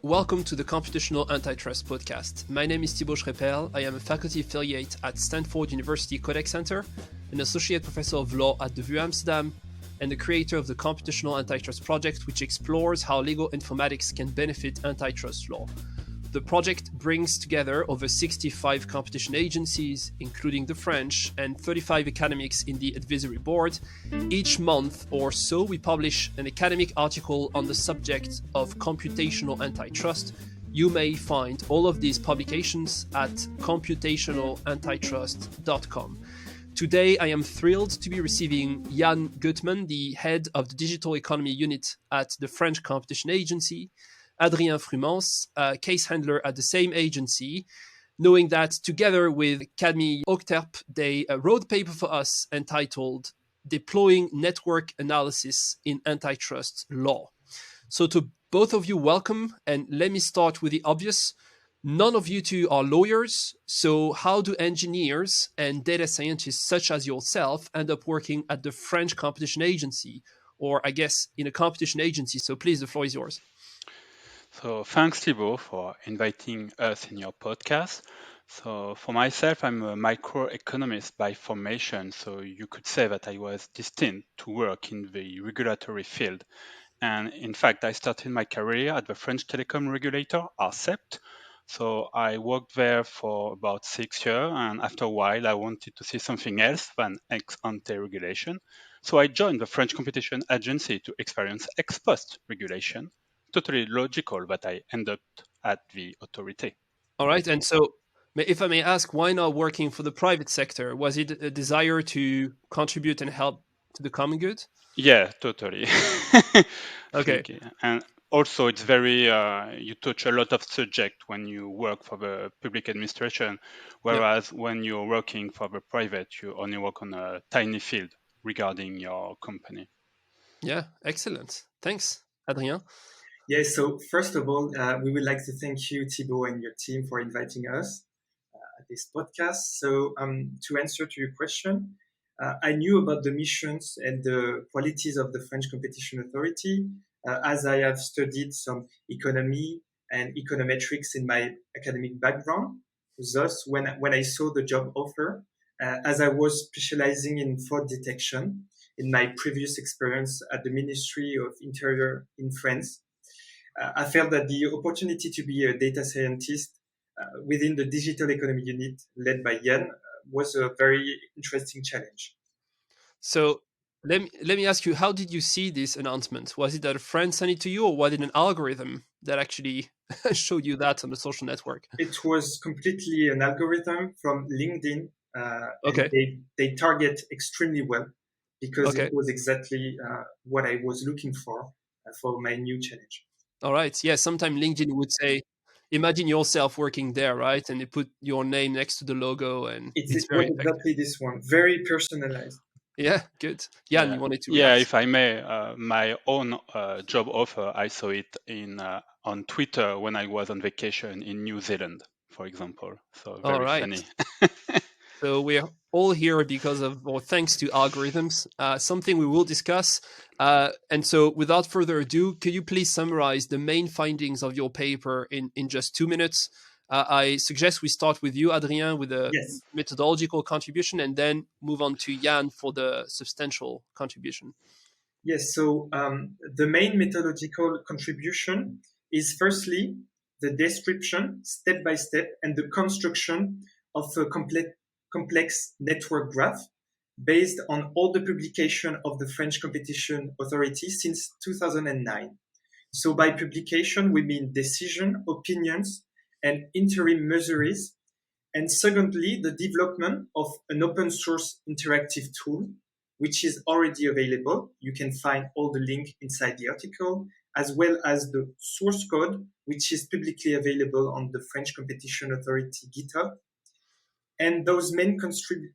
Welcome to the Computational Antitrust podcast. My name is Thibault Schrepel. I am a faculty affiliate at Stanford University Codex Center, an associate professor of law at the VU Amsterdam, and the creator of the Computational Antitrust project, which explores how legal informatics can benefit antitrust law. The project brings together over 65 competition agencies, including the French, and 35 academics in the advisory board. Each month or so, we publish an academic article on the subject of computational antitrust. You may find all of these publications at computationalantitrust.com. Today, I am thrilled to be receiving Yann Guthmann, the head of the Digital Economy Unit at the French Competition Agency, Adrien Frumence, a case handler at the same agency, knowing that together with Camille Octerp, they wrote a paper for us entitled Deploying Network Analysis in Antitrust Law. So to both of you, welcome. And let me start with the obvious. None of you two are lawyers. So how do engineers and data scientists such as yourself end up working at the French Competition Agency, or I guess in a competition agency? So please, the floor is yours. So thanks, Thibault, for inviting us in your podcast. So for myself, I'm a microeconomist by formation. So you could say that I was destined to work in the regulatory field. And in fact, I started my career at the French telecom regulator, ARCEP. So I worked there for about 6 years. And after a while, I wanted to see something else than ex-ante regulation. So I joined the French Competition Agency to experience ex-post regulation. Totally logical that I end up at the authority. All right. And so, if I may ask, why not working for the private sector? Was it a desire to contribute and help to the common good? Yeah, totally. Okay. And also, it's very, you touch a lot of subject when you work for the public administration, whereas when you're working for the private, you only work on a tiny field regarding your company. Yeah. Excellent. Thanks, Adrien. Yes, so first of all, we would like to thank you, Thibault, and your team for inviting us at this podcast. So to answer to your question, I knew about the missions and the qualities of the French Competition Authority as I have studied some economy and econometrics in my academic background. Thus, when I saw the job offer, as I was specializing in fraud detection in my previous experience at the Ministry of Interior in France, I felt that the opportunity to be a data scientist within the digital economy unit led by Yann was a very interesting challenge. So let me ask you, how did you see this announcement? Was it that a friend sent it to you, or was it an algorithm that actually showed you that on the social network? It was completely an algorithm from LinkedIn, Okay. and they target extremely well because Okay. it was exactly what I was looking for my new challenge. All right. Yeah. Sometimes LinkedIn would say, imagine yourself working there, right? And they put your name next to the logo, and It it's very was effective. exactly this one, very personalized. Yeah. Good. Yann, you wanted to Yeah, react? if I may, my own job offer, I saw it in on Twitter when I was on vacation in New Zealand, for example. So All very right. funny. So we're all here because of, or thanks to algorithms, something we will discuss. And so without further ado, could you please summarize the main findings of your paper in just 2 minutes? I suggest we start with you, Adrien, with a Yes. methodological contribution, and then move on to Yann for the substantial contribution. Yes, so the main methodological contribution is firstly the description step by step and the construction of a complex network graph based on all the publication of the French Competition Authority since 2009. So by publication, we mean decision, opinions, and interim measures. And secondly, the development of an open source interactive tool which is already available. You can find all the link inside the article, as well as the source code, which is publicly available on the French Competition Authority GitHub. And those main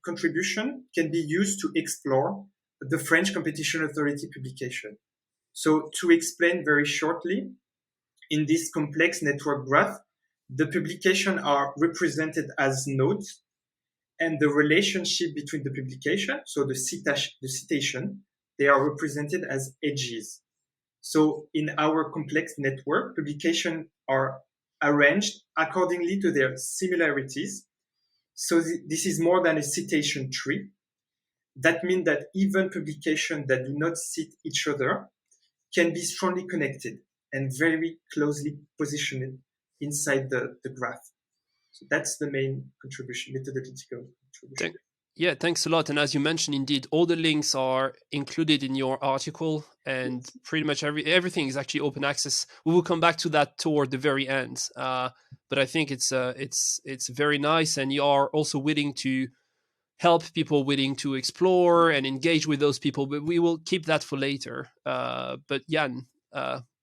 contribution can be used to explore the French Competition Authority publication. So to explain very shortly, in this complex network graph, the publication are represented as nodes, and the relationship between the publication, so the citation, they are represented as edges. So in our complex network, publications are arranged accordingly to their similarities. So this is more than a citation tree. That means that even publications that do not cite each other can be strongly connected and very closely positioned inside the graph. So that's the main contribution, methodological contribution. Yeah, thanks a lot. And as you mentioned, indeed, all the links are included in your article, and Yes. pretty much everything is actually open access. We will come back to that toward the very end. But I think it's very nice, and you are also willing to help people willing to explore and engage with those people. But we will keep that for later. But Yann,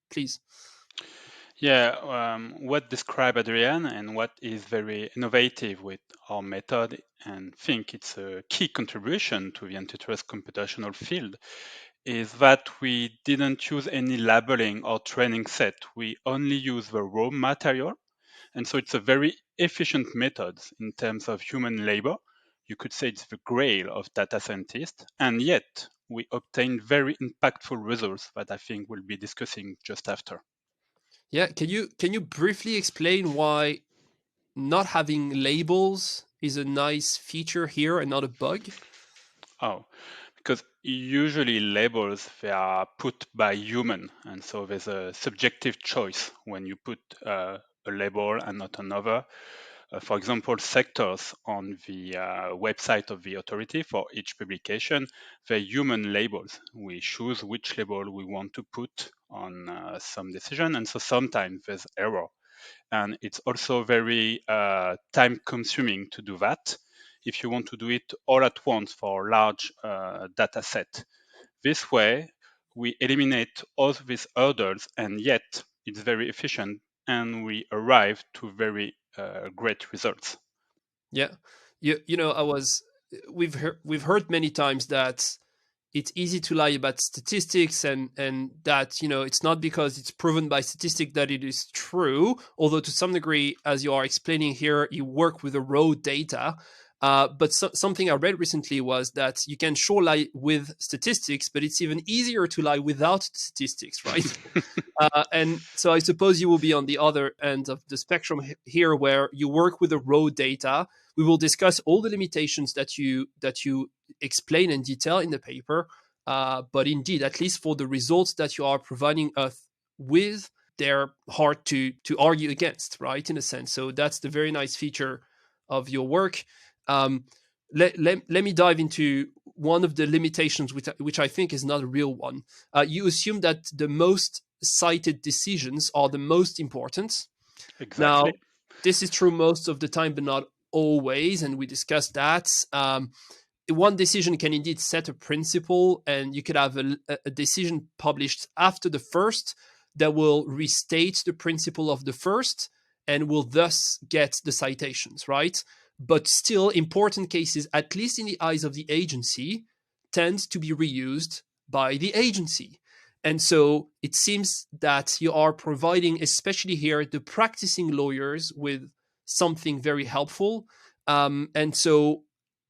please. Yeah, what describe Adrian and what is very innovative with our method and think it's a key contribution to the antitrust computational field is that we didn't use any labeling or training set. We only use the raw material. And so it's a very efficient method in terms of human labor. You could say it's the grail of data scientists. And yet we obtain very impactful results that I think we'll be discussing just after. Yeah, can you briefly explain why not having labels is a nice feature here and not a bug? Oh, because usually labels they are put by human, and so there's a subjective choice when you put a label and not another. For example, sectors on the website of the authority for each publication, they're human labels. We choose which label we want to put on some decision, and so sometimes there's error. And it's also very time consuming to do that if you want to do it all at once for a large data set. This way, we eliminate all these hurdles, and yet it's very efficient, and we arrive to very great results. Yeah, you know, we've heard many times that it's easy to lie about statistics, and that, you know, it's not because it's proven by statistic that it is true, although to some degree, as you are explaining here, you work with the raw data. But something I read recently was that you can sure lie with statistics, but it's even easier to lie without statistics, right? And so I suppose you will be on the other end of the spectrum here, where you work with the raw data. We will discuss all the limitations that you explain in detail in the paper. But indeed, at least for the results that you are providing us with, they're hard to argue against, right? In a sense. So that's the very nice feature of your work. Um, let me dive into one of the limitations, which I think is not a real one. You assume that the most cited decisions are the most important. Exactly. Now, this is true most of the time, but not always, and we discussed that. One decision can indeed set a principle, and you could have a decision published after the first that will restate the principle of the first and will thus get the citations, right? But still, important cases, at least in the eyes of the agency, tend to be reused by the agency. And so it seems that you are providing, especially here, the practicing lawyers with something very helpful. And so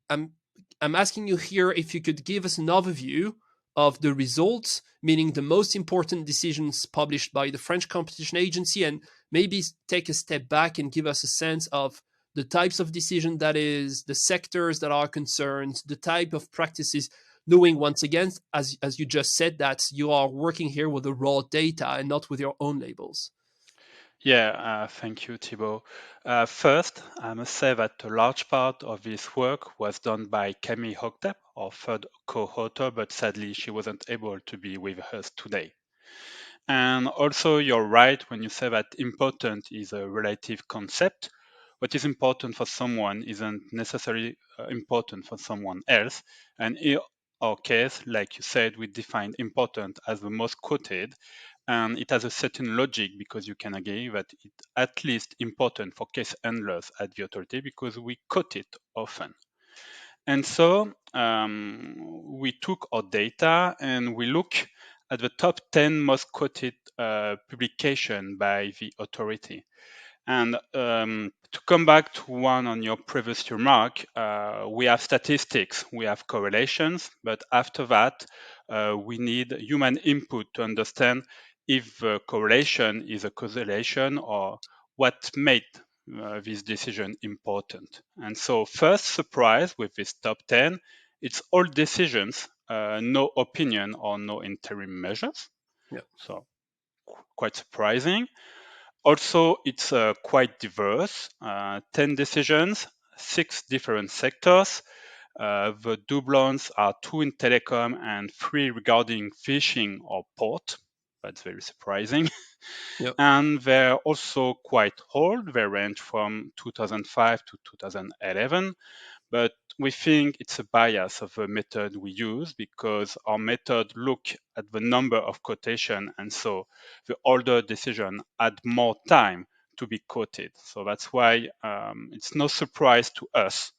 I'm I'm asking you here if you could give us an overview of the results, meaning the most important decisions published by the French Competition Agency, and maybe take a step back and give us a sense of the types of decision, that is, the sectors that are concerned, the type of practices, knowing once again, as you just said, that you are working here with the raw data and not with your own labels. Yeah, thank you, Thibault. First, I must say that a large part of this work was done by Camille Hochtep, our third co-author, but sadly she wasn't able to be with us today. And also, you're right when you say that important is a relative concept. What is important for someone isn't necessarily important for someone else. And in our case, like you said, we defined important as the most quoted, and it has a certain logic because you can agree that it's at least important for case handlers at the authority because we quote it often. And so we took our data and we look at the top 10 most quoted publication by the authority. And to come back to one on your previous remark, we have statistics, we have correlations, but after that, we need human input to understand if correlation is a causation or what made this decision important. And so first surprise with this top 10, it's all decisions, no opinion or no interim measures. Yeah. So quite surprising. Also, it's quite diverse, 10 decisions, 6 different sectors. The doublons are 2 in telecom and 3 regarding fishing or port. That's very surprising. Yeah. And they're also quite old. They range from 2005 to 2011. But we think it's a bias of the method we use because our method look at the number of quotation, and so the older decision had more time to be quoted. So that's why it's no surprise to us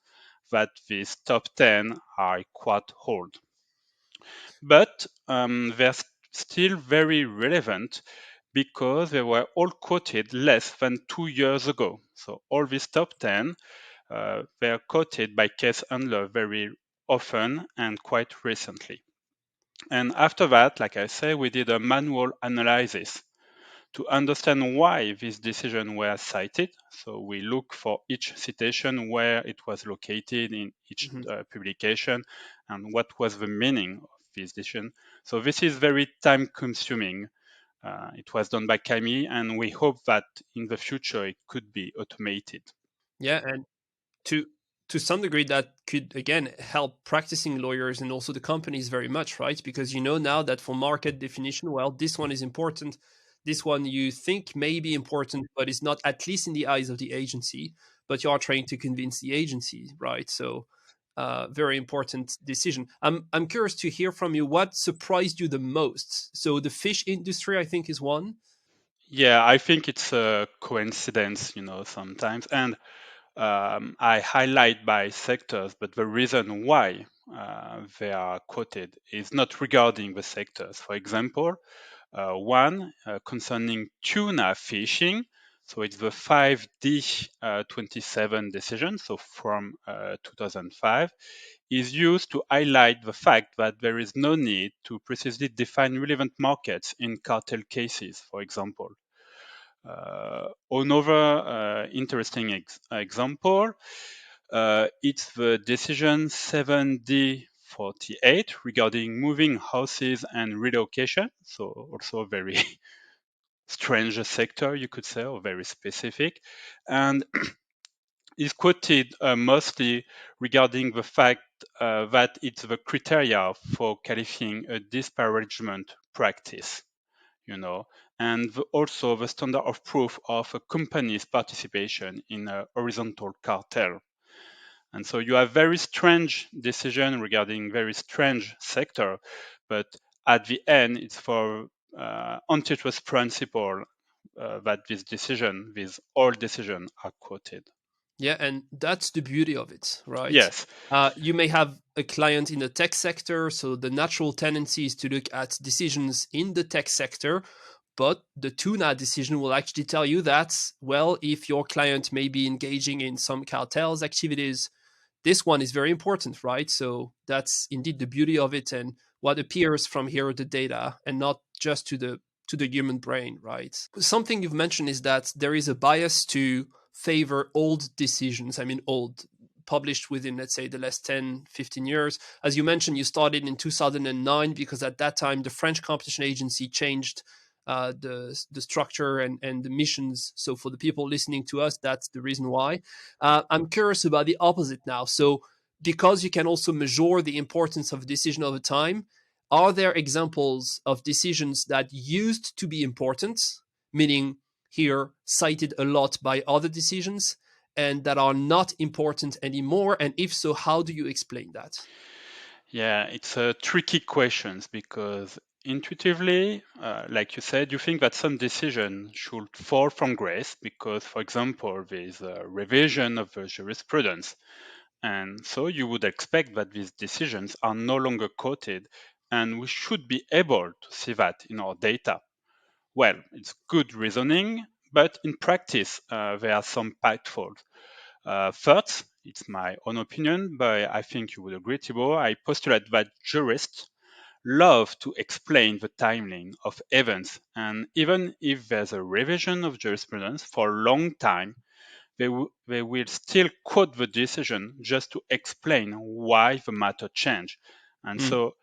that these top 10 are quite old. But they're still very relevant because they were all quoted less than 2 years ago. So all these top 10 they are quoted by case handler very often and quite recently. And after that, like I say, we did a manual analysis to understand why these decisions were cited. So we look for each citation, where it was located in each Mhm. publication, and what was the meaning of this decision. So this is very time consuming. It was done by Camille, and we hope that in the future it could be automated. Yeah, and to to some degree that could again help practicing lawyers and also the companies very much, right? Because you know now that for market definition, well, this one is important, this one you think may be important but is not, at least in the eyes of the agency, but you are trying to convince the agency, right? So very important decision. I'm curious to hear from you what surprised you the most. So the fish industry, I think, is one. Yeah, I think it's a coincidence, sometimes. And I highlight by sectors, but the reason why they are quoted is not regarding the sectors. For example, one concerning tuna fishing. So it's the 5D27 decision, so from 2005, is used to highlight the fact that there is no need to precisely define relevant markets in cartel cases, for example. Another interesting example, it's the decision 7D48 regarding moving houses and relocation. So also a very strange sector, you could say, or very specific. And is quoted mostly regarding the fact that it's the criteria for qualifying a disparagement practice, and also the standard of proof of a company's participation in a horizontal cartel. And so you have very strange decision regarding very strange sector, but at the end, it's for antitrust principle that these all decisions are quoted. Yeah, and that's the beauty of it, right? Yes, You may have a client in the tech sector, so the natural tendency is to look at decisions in the tech sector, but the tuna decision will actually tell you that, well, if your client may be engaging in some cartels activities, this one is very important, right? So that's indeed the beauty of it and what appears from here the data and not just to the human brain, right? Something you've mentioned is that there is a bias to favor old decisions. I mean, old, published within, let's say, the last 10, 15 years. As you mentioned, you started in 2009 because at that time the French Competition Agency changed the structure and the missions. So for the people listening to us, that's the reason why. I'm curious about the opposite now. So because you can also measure the importance of a decision over time, are there examples of decisions that used to be important, meaning here cited a lot by other decisions, and that are not important anymore? And if so, how do you explain that? yeah, it's a tricky questions because intuitively, like you said, you think that some decision should fall from grace because, for example, there's a revision of the jurisprudence. And so you would expect that these decisions are no longer quoted, and we should be able to see that in our data. Well, it's good reasoning, but in practice, there are some pitfalls. First, it's my own opinion, but I think you would agree, Thibault. I postulate that jurists love to explain the timeline of events. And even if there's a revision of jurisprudence for a long time, they will still quote the decision just to explain why the matter changed. And Mm. so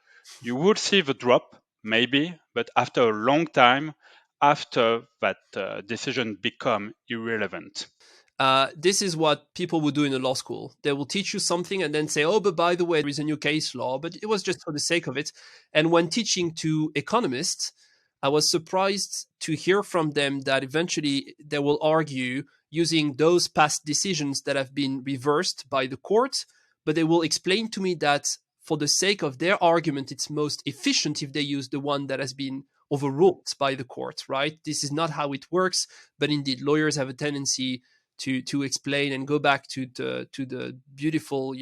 you would see the drop, maybe, but after a long time, after that decision become irrelevant. This is what people would do in a law school. They will teach you something and then say, oh, but by the way, there is a new case law, but it was just for the sake of it. And when teaching to economists, I was surprised to hear from them that eventually they will argue using those past decisions that have been reversed by the court, but they will explain to me that for the sake of their argument, it's most efficient if they use the one that has been overruled by the court, right? This is not how it works, but indeed, lawyers have a tendency to explain and go back to the beautiful,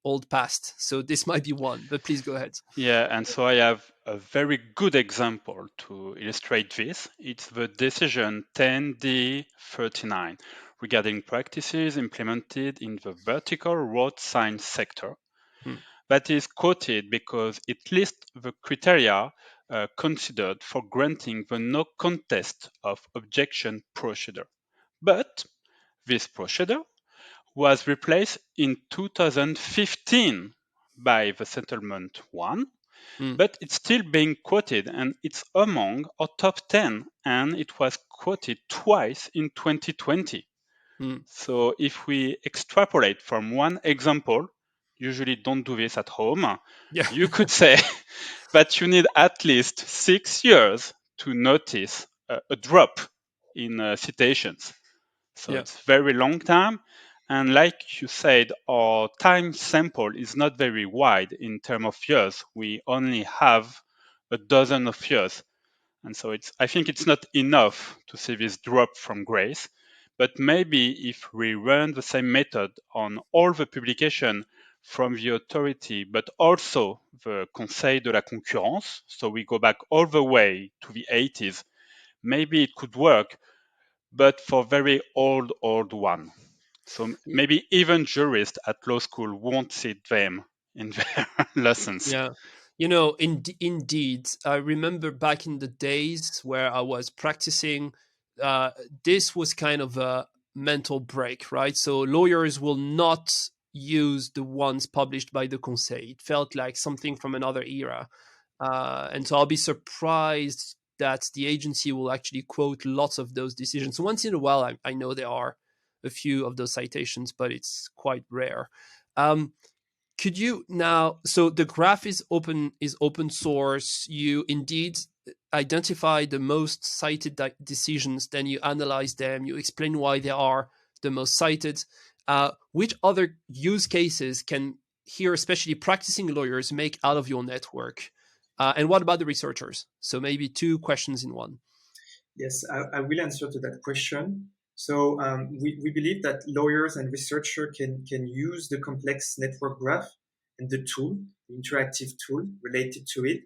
old past. So this might be one, but please go ahead. Yeah, and so I have a very good example to illustrate this. It's the decision 10D39 regarding practices implemented in the vertical road sign sector. Hmm. That is quoted because it lists the criteria considered for granting the no contest of objection procedure. But this procedure was replaced in 2015 by the settlement one, Hmm. but it's still being quoted and it's among our top 10, and it was quoted twice in 2020. Hmm. So if we extrapolate from one example, usually don't do this at home, Yeah. you could say that you need at least 6 years to notice a drop in citations. So Yeah. it's very long time. And like you said, our time sample is not very wide in terms of years. We only have a dozen of years. And so I think it's not enough to see this drop from grace. But maybe if we run the same method on all the publication from the authority, but also the Conseil de la Concurrence, so we go back all the way to the 80s, maybe it could work, but for very old one. So maybe even jurists at law school won't see them in their lessons. Yeah. Indeed, I remember back in the days where I was practicing, uh, this was kind of a mental break, right? So lawyers will not use the ones published by the Conseil. It felt like something from another era. And so I'll be surprised that the agency will actually quote lots of those decisions. Once in a while, I know there are a few of those citations, but it's quite rare. Um, could you now, so the graph is open source. You indeed identify the most cited decisions, then you analyze them, you explain why they are the most cited. Which other use cases can here, especially practicing lawyers, make out of your network? And what about the researchers? So maybe two questions in one. Yes, I will answer to that question. So we believe that lawyers and researchers can use the complex network graph and the tool, the interactive tool related to it,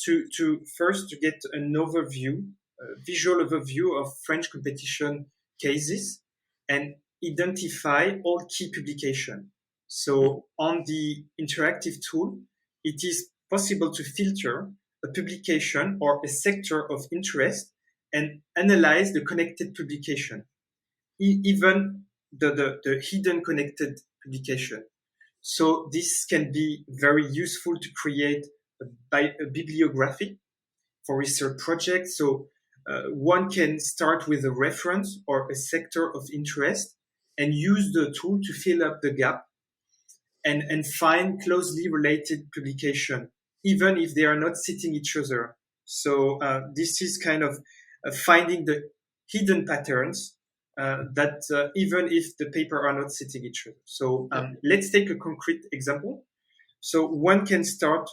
to first to get an overview, a visual overview of French competition cases and identify all key publication. So on the interactive tool, it is possible to filter a publication or a sector of interest and analyze the connected publication, even the hidden connected publication. So this can be very useful to create a bibliography for research projects. So one can start with a reference or a sector of interest and use the tool to fill up the gap and find closely related publication, even if they are not citing each other. So this is kind of finding the hidden patterns that even if the paper are not citing each other. So Yeah. let's take a concrete example. So one can start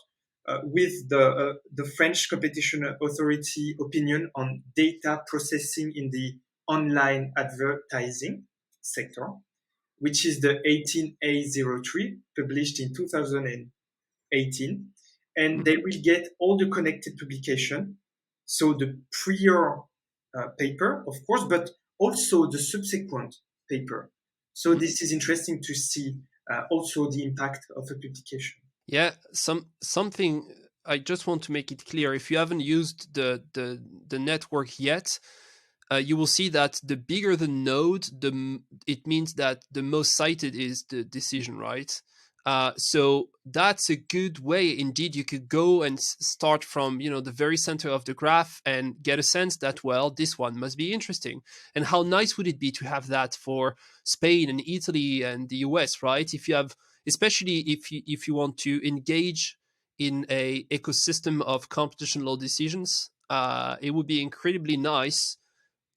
with the French Competition Authority opinion on data processing in the online advertising sector, which is the 18A03 published in 2018. And they Mhm. will get all the connected publication. So the prior paper, of course, but also the subsequent paper. So Mhm. this is interesting to see also the impact of a publication. Yeah, something. I just want to make it clear, if you haven't used the network yet, you will see that the bigger the node, it means that the most cited is the decision, right? So that's a good way. Indeed, you could go and start from the very center of the graph and get a sense that, well, this one must be interesting. And how nice would it be to have that for Spain and Italy and the US, right? If you have, especially if you want to engage in a ecosystem of competition law decisions, it would be incredibly nice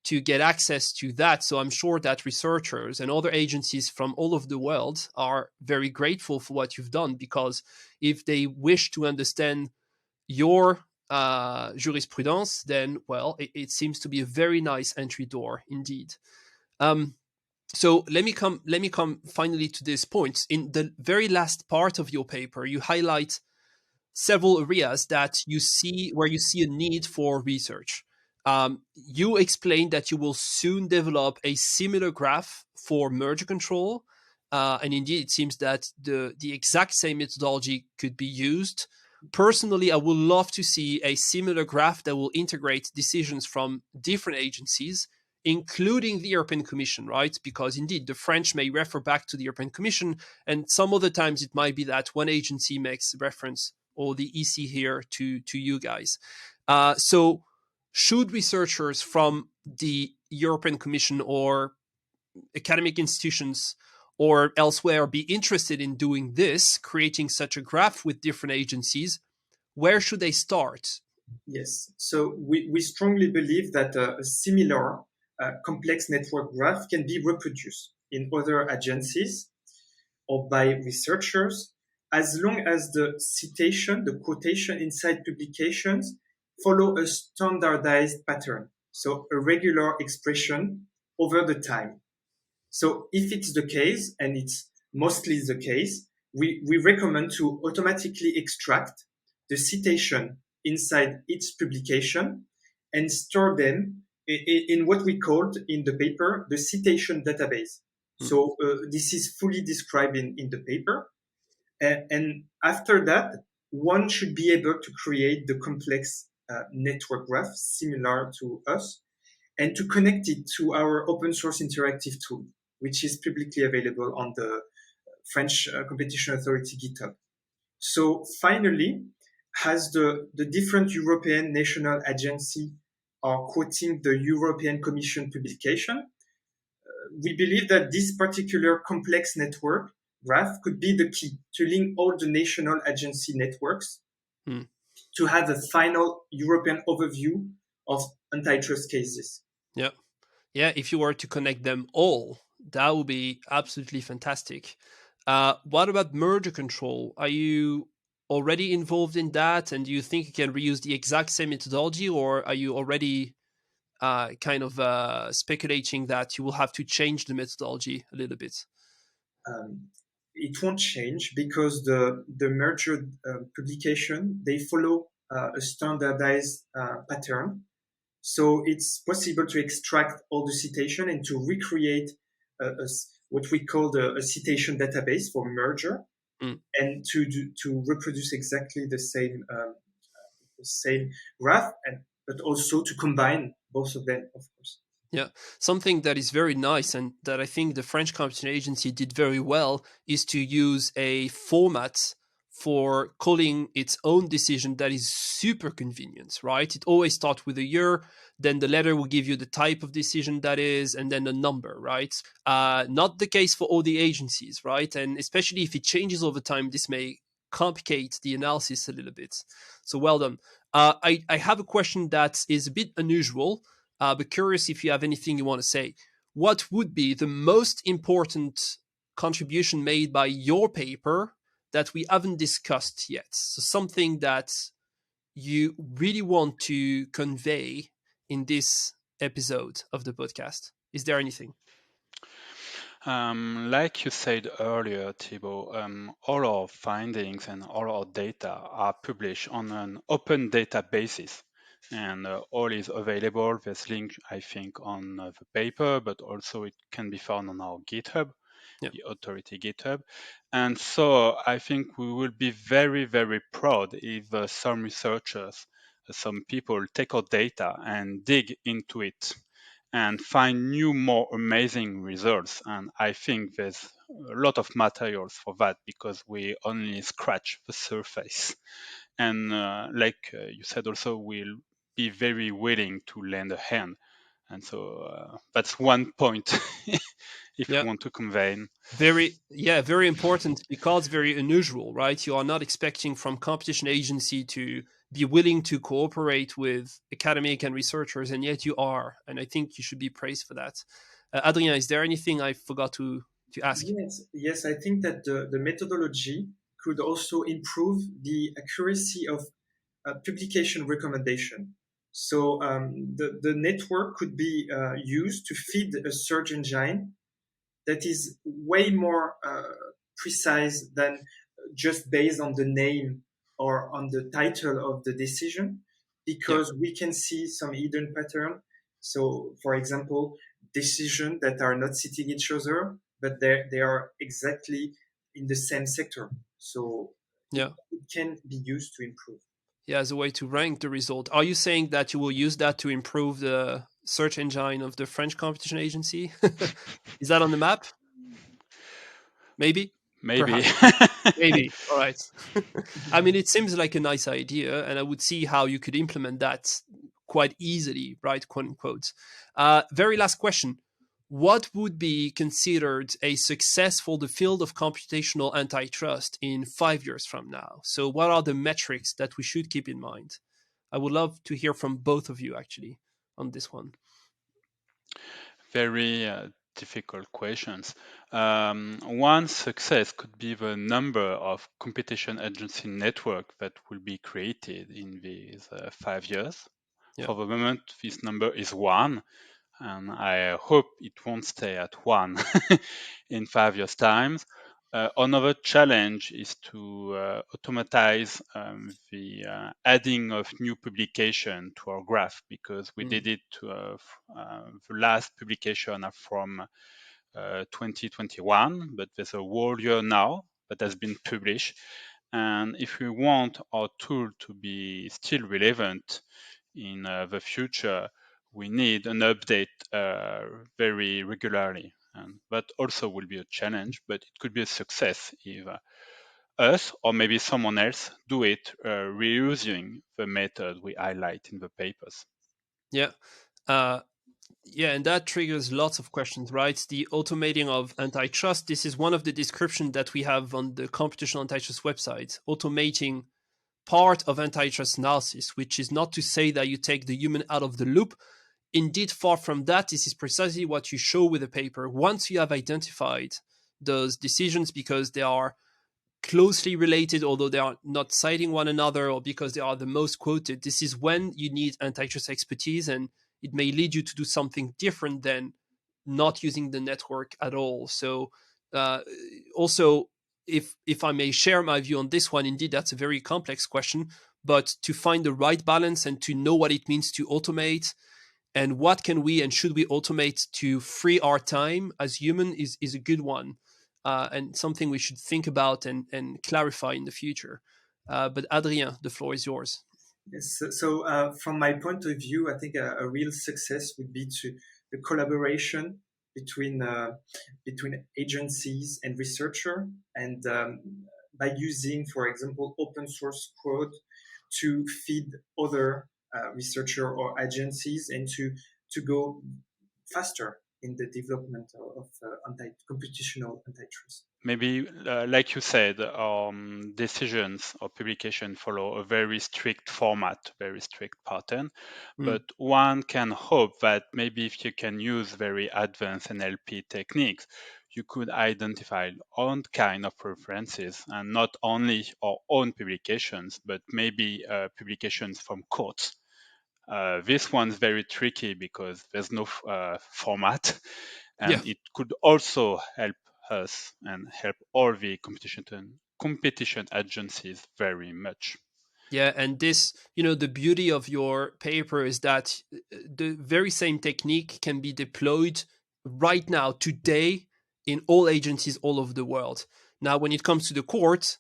to get access to that. So I'm sure that researchers and other agencies from all over the world are very grateful for what you've done, because if they wish to understand your jurisprudence, then, well, it seems to be a very nice entry door indeed. So let me come finally to this point. In the very last part of your paper, you highlight several areas that you see where you see a need for research. You explained that you will soon develop a similar graph for merger control, and indeed, it seems that the exact same methodology could be used. Personally, I would love to see a similar graph that will integrate decisions from different agencies, including the European Commission, right? Because indeed, the French may refer back to the European Commission, and some other times it might be that one agency makes reference, or the EC here, to you guys. So should researchers from the European Commission or academic institutions or elsewhere be interested in doing this, creating such a graph with different agencies, where should they start? Yes. So we strongly believe that a similar complex network graph can be reproduced in other agencies or by researchers, as long as the citation, the quotation inside publications follow a standardized pattern. So a regular expression over the time. So if it's the case, and it's mostly the case, we recommend to automatically extract the citation inside each publication and store them in what we called in the paper the citation database. Hmm. So this is fully described in the paper. And after that, one should be able to create the complex network graph similar to us and to connect it to our open source interactive tool, which is publicly available on the French Competition Authority GitHub. So finally, as the different European national agency are quoting the European Commission publication, we believe that this particular complex network graph could be the key to link all the national agency networks Hmm. to have a final European overview of antitrust cases. Yeah. Yeah, if you were to connect them all, that would be absolutely fantastic. What about merger control? Are you already involved in that? And do you think you can reuse the exact same methodology, or are you already kind of speculating that you will have to change the methodology a little bit? Um, it won't change because the merger publication, they follow a standardized pattern. So it's possible to extract all the citation and to recreate what we call a citation database for merger, Mm. and to reproduce exactly the same graph, and but also to combine both of them, of course. Yeah, something that is very nice and that I think the French Competition Agency did very well is to use a format for calling its own decision that is super convenient, right? It always starts with a year, then the letter will give you the type of decision that is, and then a number, right? Not the case for all the agencies, right? And especially if it changes over time, this may complicate the analysis a little bit. So well done. I have a question that is a bit unusual, but curious if you have anything you want to say. What would be the most important contribution made by your paper that we haven't discussed yet? So something that you really want to convey in this episode of the podcast. Is there anything? Like you said earlier, Thibault, all our findings and all our data are published on an open data basis, and all is available. There's link, I think, on the paper, but also it can be found on our GitHub. Yeah. the authority GitHub. And so I think we will be very, very proud if some researchers, some people take our data and dig into it and find new, more amazing results. And I think there's a lot of materials for that because we only scratch the surface. And you said, also, we'll be very willing to lend a hand. And so that's one point if Yeah. you want to convey. Very important because very unusual, right? You are not expecting from competition agency to be willing to cooperate with academic and researchers, and yet you are, and I think you should be praised for that. Adrien, is there anything I forgot to ask? Yes, I think that the methodology could also improve the accuracy of publication recommendation. So the network could be used to feed a search engine that is way more precise than just based on the name or on the title of the decision, Yeah. because we can see some hidden pattern. So, for example, decisions that are not sitting each other, but they are exactly in the same sector. So Yeah. it can be used to improve. Yeah, as a way to rank the result. Are you saying that you will use that to improve the search engine of the French competition agency? Is that on the map? Maybe? Maybe. Perhaps. Maybe. All right. I mean, it seems like a nice idea, and I would see how you could implement that quite easily, right? Quote unquote. Very last question. What would be considered a success for the field of computational antitrust in 5 years from now? So, what are the metrics that we should keep in mind? I would love to hear from both of you actually on this one. Very difficult questions. One success could be the number of competition agency network that will be created in these 5 years. Yeah. For the moment, this number is one, and I hope it won't stay at one in 5 years' time. Another challenge is to automatize the adding of new publication to our graph, because we did it to the last publication are from 2021, but there's a whole year now that has been published. And if we want our tool to be still relevant in the future, we need an update very regularly. And that also will be a challenge, but it could be a success if us or maybe someone else do it reusing the method we highlight in the papers. Yeah. Uh, Yeah, and that triggers lots of questions, right? The automating of antitrust. This is one of the descriptions that we have on the computational antitrust website. Automating part of antitrust analysis, which is not to say that you take the human out of the loop. Indeed, far from that, this is precisely what you show with the paper. Once you have identified those decisions because they are closely related, although they are not citing one another, or because they are the most quoted, this is when you need antitrust expertise, and it may lead you to do something different than not using the network at all. So, uh, also, if I may share my view on this one, indeed, that's a very complex question. But to find the right balance and to know what it means to automate and what can we and should we automate to free our time as human is a good one, and something we should think about and clarify in the future. But Adrien, the floor is yours. Yes, from my point of view, I think a real success would be to the collaboration between agencies and researcher, and by using, for example, open source code to feed other researcher or agencies, and to go faster in the development of computational antitrust. Maybe, like you said, decisions or publication follow a very strict format, very strict pattern. Mm. But one can hope that maybe if you can use very advanced NLP techniques, you could identify own kind of preferences, and not only our own publications, but maybe publications from courts. This one's very tricky because there's no format, Yeah. and it could also help us and help all the competition agencies very much. Yeah, and this, the beauty of your paper is that the very same technique can be deployed right now, today, in all agencies all over the world. Now, when it comes to the court,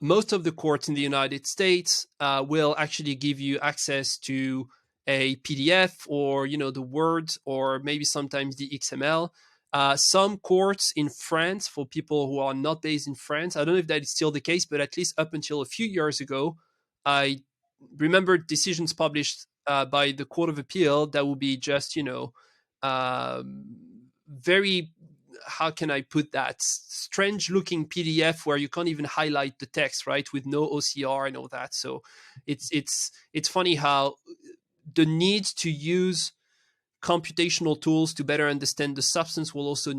most of the courts in the United States will actually give you access to a PDF or the Word or maybe sometimes the XML. Some courts in France, for people who are not based in France, I don't know if that is still the case, but at least up until a few years ago, I remember decisions published by the Court of Appeal that would be just very, how can I put that, strange looking PDF where you can't even highlight the text, right, with no OCR and all that. So it's funny how the need to use computational tools to better understand the substance will also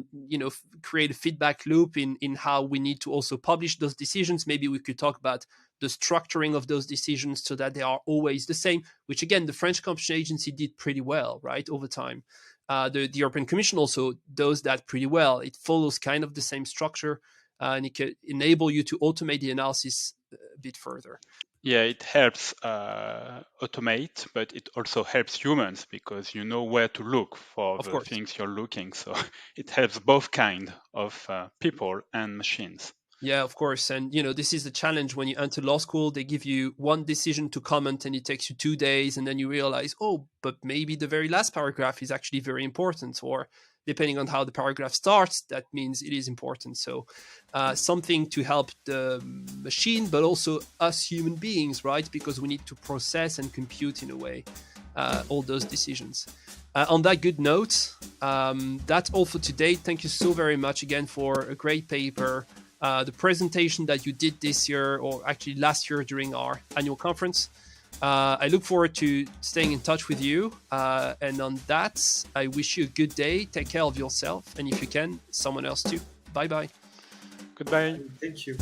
create a feedback loop in how we need to also publish those decisions. Maybe we could talk about the structuring of those decisions so that they are always the same, which again the French Competition Agency did pretty well, right, over time. The European Commission also does that pretty well. It follows kind of the same structure, and it can enable you to automate the analysis a bit further. Yeah, it helps automate, but it also helps humans because you know where to look for Of the course. things you're looking. So it helps both kind of people and machines. Yeah, of course. And, this is the challenge when you enter law school. They give you one decision to comment and it takes you 2 days. And then you realize, oh, but maybe the very last paragraph is actually very important. Or depending on how the paragraph starts, that means it is important. So something to help the machine, but also us human beings, right? Because we need to process and compute in a way all those decisions. On that good note, that's all for today. Thank you so very much again for a great paper. The presentation that you did this year, or actually last year during our annual conference. I look forward to staying in touch with you. And on that, I wish you a good day. Take care of yourself. And if you can, someone else too. Bye-bye. Goodbye. Thank you.